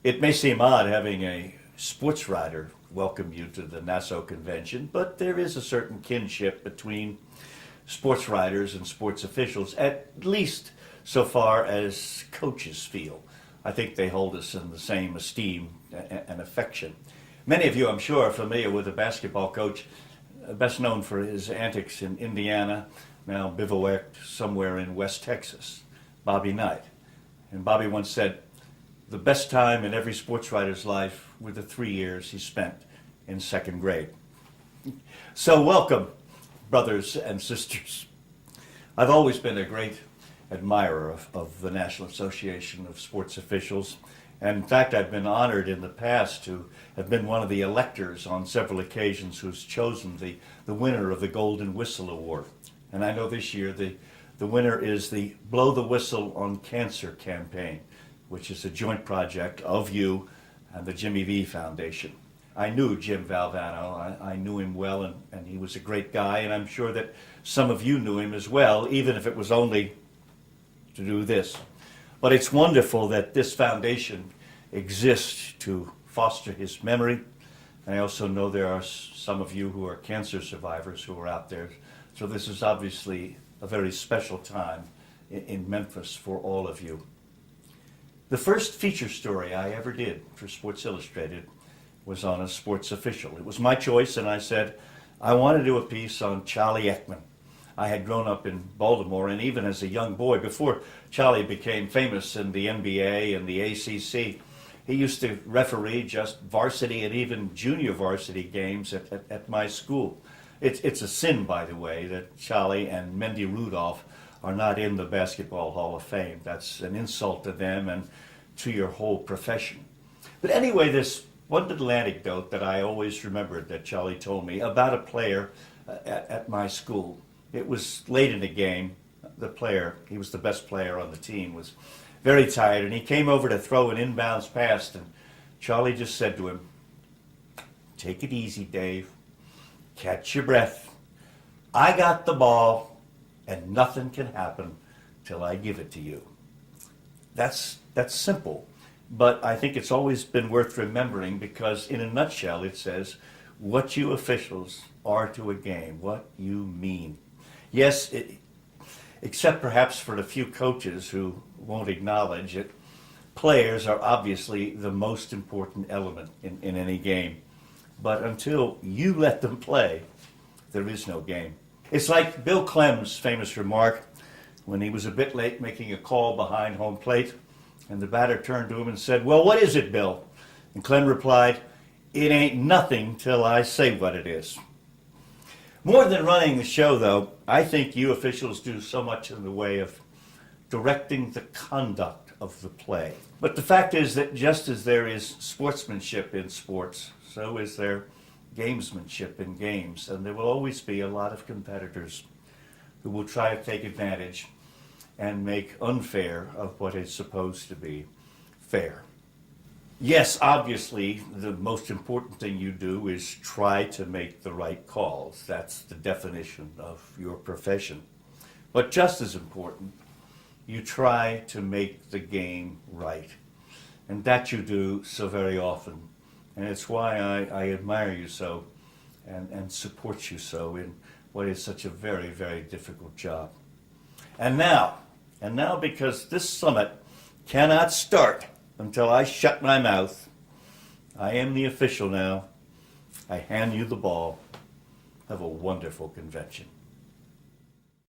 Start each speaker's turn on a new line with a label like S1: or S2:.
S1: It may seem odd having a sports writer welcome you to the NASO convention, but there is a certain kinship between sports writers and sports officials, at least so far as coaches feel. I think they hold us in the same esteem and affection. Many of you, I'm sure, are familiar with a basketball coach best known for his antics in Indiana, now bivouacked somewhere in West Texas, Bobby Knight. And Bobby once said, the best time in every sports writer's life were the 3 years he spent in second grade. So welcome, brothers and sisters. I've always been a great admirer of the National Association of Sports Officials. And in fact, I've been honored in the past to have been one of the electors on several occasions who's chosen the winner of the Golden Whistle Award. And I know this year the winner is the Blow the Whistle on Cancer campaign, which is a joint project of you and the Jimmy V Foundation. I knew Jim Valvano. I knew him well, and he was a great guy, and I'm sure that some of you knew him as well, even if it was only to do this. But it's wonderful that this foundation exists to foster his memory. I also know there are some of you who are cancer survivors who are out there. So this is obviously a very special time in Memphis for all of you. The first feature story I ever did for Sports Illustrated was on a sports official. It was my choice, and I said, I want to do a piece on Charlie Ekman. I had grown up in Baltimore, and even as a young boy, before Charlie became famous in the NBA and the ACC, he used to referee just varsity and even junior varsity games at my school. It's a sin, by the way, that Charlie and Mendy Rudolph are not in the Basketball Hall of Fame. That's an insult to them and to your whole profession. But anyway, this one little anecdote that I always remembered that Charlie told me about a player at my school. It was late in the game. The player, he was the best player on the team, was very tired, and he came over to throw an inbounds pass, and Charlie just said to him, take it easy, Dave. Catch your breath. I got the ball, and nothing can happen till I give it to you. That's simple, but I think it's always been worth remembering because in a nutshell it says what you officials are to a game, what you mean. Yes, except perhaps for the few coaches who won't acknowledge it, players are obviously the most important element in any game. But until you let them play, there is no game. It's like Bill Clem's famous remark when he was a bit late making a call behind home plate, and the batter turned to him and said, well, what is it, Bill? And Clem replied, it ain't nothing till I say what it is. More than running the show, though, I think you officials do so much in the way of directing the conduct of the play. But the fact is that just as there is sportsmanship in sports, so is there gamesmanship in games. And there will always be a lot of competitors who will try to take advantage and make unfair of what is supposed to be fair. Yes, obviously, the most important thing you do is try to make the right calls. That's the definition of your profession. But just as important, you try to make the game right. And that you do so very often. And it's why I admire you so and support you so in what is such a very, very difficult job. And now because this summit cannot start until I shut my mouth, I am the official now. I hand you the ball. Have a wonderful convention.